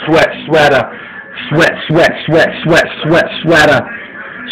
sweat, sweater. Sweat, sweat, sweat, sweat, sweat, sweater.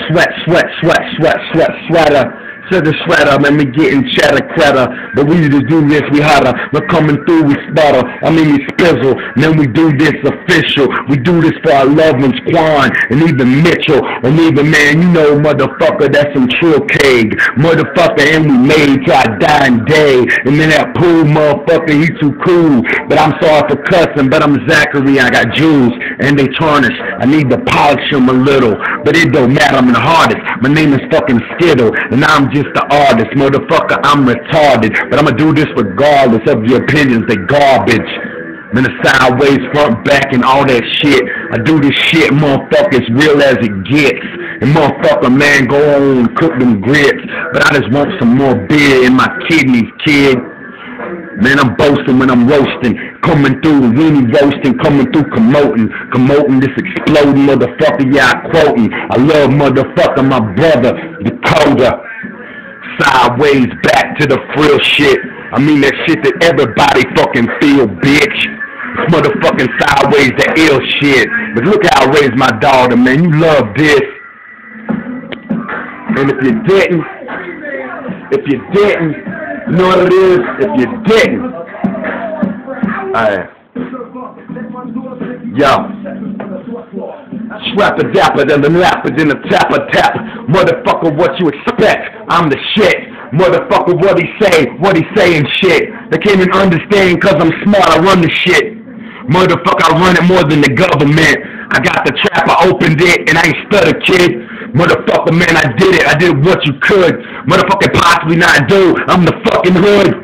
Sweat, sweat, sweat, sweat, sweat, sweater. To the sweater, man, we getting cheddar, cheddar. But we just do this, we hotter. We're coming through, we sputter. We spizzle. Man, we do this official. We do this for our loved ones, Quan, and even Mitchell. And even, man, you know, motherfucker, that's some trill cake. Motherfucker, and we made till our dying day. And then that pool motherfucker, he too cool. But I'm sorry for cussing, but I'm Zachary, I got jewels, and they tarnished. I need to polish them a little. But it don't matter, I'm the hardest. My name is fucking Skittle, and I'm just the artist, motherfucker, I'm retarded, but I'ma do this regardless of your opinions, they garbage. Man, the sideways, front, back, and all that shit. I do this shit, motherfucker, as real as it gets. And motherfucker, man, go on, cook them grits, but I just want some more beer in my kidneys, kid. Man, I'm boasting when I'm roasting, coming through the weenie roasting, coming through commoting this exploding motherfucker, yeah, I quoting. I love motherfucker, my brother, Dakota. Sideways, back to the frill shit. I mean that shit that everybody fucking feel, bitch. Motherfucking sideways, the ill shit. But look how I raised my daughter, man. You love this. And if you didn't, you know what it is? If you didn't, yo. Swapper dapper, then the lapper, then the tapper tap. Motherfucker, what you expect? I'm the shit. Motherfucker, what he say and shit. They can't even understand cause I'm smart, I run the shit. Motherfucker, I run it more than the government. I got the trap, I opened it, and I ain't stutter, kid. Motherfucker, man, I did it. I did what you could. Motherfucker, possibly not do. I'm the fucking hood.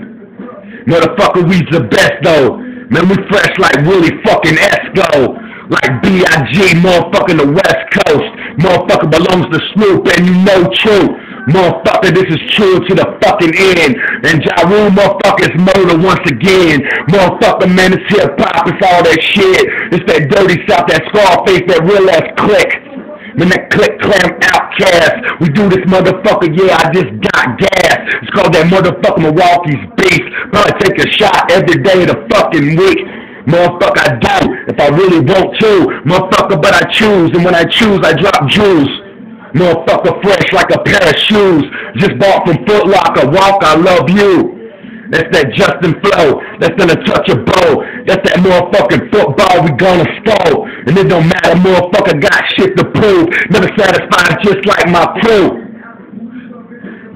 Motherfucker, we's the best, though. Man, we fresh like Willie fucking Esco. Like B.I.G., motherfucker, the West Coast. Motherfucker belongs to Snoop, and you know true. Motherfucker, this is true to the fucking end. And Ja Rule, motherfucker, is murder once again. Motherfucker, man, it's hip-hop, it's all that shit. It's that dirty South, that Scarface, that real-ass click. Man, that click clam outcast. We do this motherfucker, yeah, I just got gas. It's called that motherfucker Milwaukee's beef. Probably take a shot every day of the fucking week. Motherfucker, I don't if I really want to. Motherfucker, but I choose. And when I choose, I drop jewels. Motherfucker, fresh like a pair of shoes. Just bought from Foot Locker. Walk, I love you. That's that Justin Flow. That's an untouchable. That's that motherfucking football we gonna score. And it don't matter, motherfucker got shit to prove. Never satisfied just like my crew.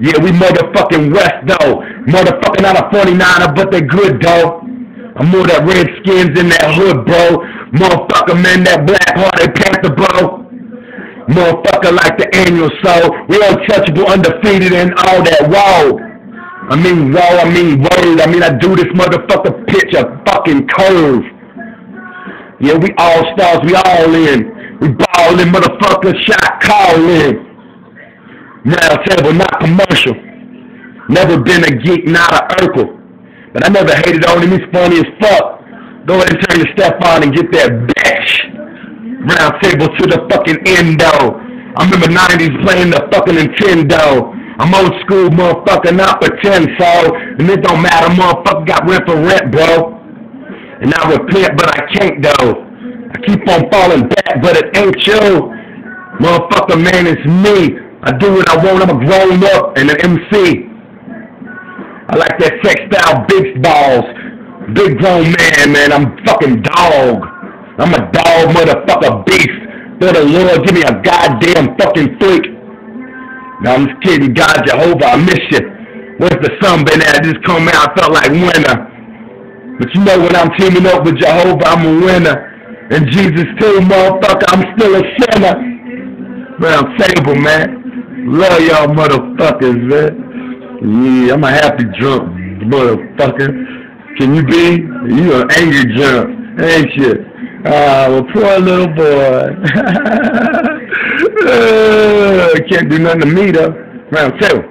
Yeah, we motherfucking West though. Motherfucking not a 49er, but they good though. I'm more that Redskins in that hood, bro. Motherfucker, man, that Black-Hearted Panther, bro. Motherfucker like the annual soul. We untouchable, undefeated, and all that. Whoa. I mean, word. I do this motherfucker pitch a fucking curve. Yeah, we all stars, we all in. We ballin', motherfucker, shot callin'. Round table, not commercial. Never been a geek, not a Urkel. But I never hated on him, he's funny as fuck. Go ahead and turn your step on and get that bitch. Round table to the fucking endo. I remember 90s playing the fucking Nintendo. I'm old school, motherfucker, not pretend so. And it don't matter, motherfucker got rent for rent, bro. And I repent, but I can't though. I keep on falling back, but it ain't you. Motherfucker, man, it's me. I do what I want, I'm a grown up and an MC. I like that sex style, big balls. Big grown man, I'm fucking dog. I'm a dog, motherfucker, beast. For the Lord, give me a goddamn fucking freak. No, I'm just kidding, God, Jehovah, I miss you. Where's the sun been at? I just come out, felt like winter. But you know when I'm teaming up with Jehovah, I'm a winner. And Jesus too, motherfucker, I'm still a sinner. Man, I'm table, man. Love y'all motherfuckers, man. Yeah, I'm a happy drunk motherfucker. Can you be? You an angry drunk, ain't you? Well, poor little boy. Can't do nothing to me, though. Man, I'm table.